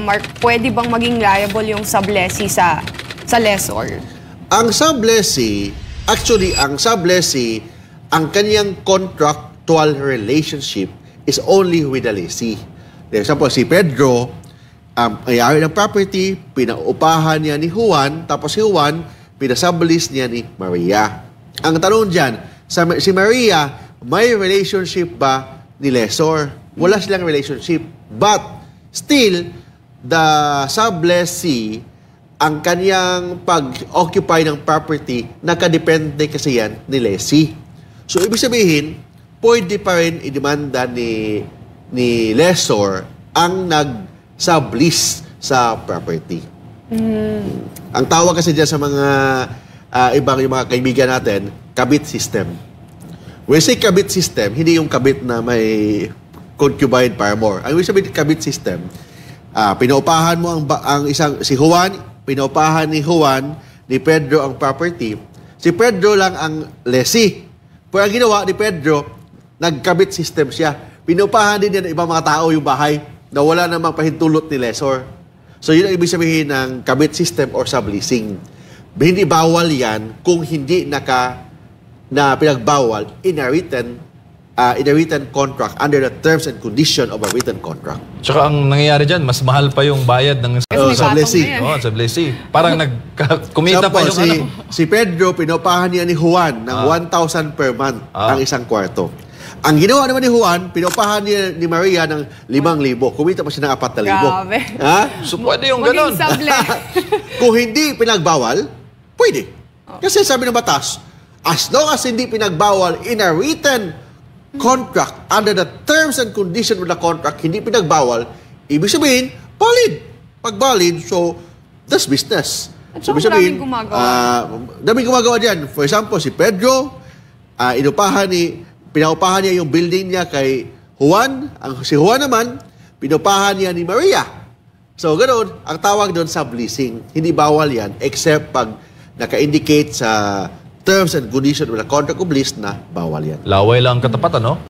Mark, pwede bang maging liable yung sublessee sa lessor? Ang sublessee, ang kanyang contractual relationship is only with the lessee. For example, si Pedro, may-ari ng property, pinaupahan niya ni Juan, tapos si Juan, pinasublease niya ni Maria. Ang tanong dyan, si Maria, may relationship ba ni lessor? Wala silang relationship. But, still, the sublessee, ang kanyang pag-occupy ng property, nakadepende kasi yan ni lessee. So, ibig sabihin, pwede pa rin idemanda ni lessor ang nag-sublease sa property. Ang tawag kasi dyan sa mga yung mga kaibigan natin, kabit system. When say kabit system, hindi yung kabit na may concubine paramour. Ang ibig sabihin kabit system, pinaupahan mo si Juan, pinaupahan ni Juan, ni Pedro ang property. Si Pedro lang ang lessee. Pero ang ginawa ni Pedro, nagkabit system siya. Pinaupahan din niya ng ibang mga tao yung bahay na wala namang pahintulot ni lessor. So yun ang ibig sabihin ng kabit system or subleasing. Hindi bawal yan kung hindi na pinagbawal in a written contract under the terms and condition of a written contract. Tsaka ang nangyayari dyan, mas mahal pa yung bayad ng sublessee. Sublessee. Parang kumita pa yung si Pedro, pinaupahan niya ni Juan ng 1,000 per month ang isang kwarto. Ang ginawa naman ni Juan, pinaupahan niya ni Maria ng 5,000. Kumita pa siya ng 4,000. Grabe. So pwede yung ganun. Kung hindi pinagbawal, pwede. Kasi sabi ng batas, as long as hindi pinagbawal in a written contract, under the terms and conditions of the contract, hindi pinagbawal, ibig sabihin, valid. Pag valid, so, that's business. At so, ibig sabihin, daming gumagawa dyan. For example, si Pedro, pinaupahan niya yung building niya kay Juan. Si Juan naman, pinupahan niya ni Maria. So, ganoon, ang tawag doon subleasing. Hindi bawal yan, except pag naka-indicate sa terms and conditions of the contract of lease na bawal yan. Laway lang ang katapatan, no?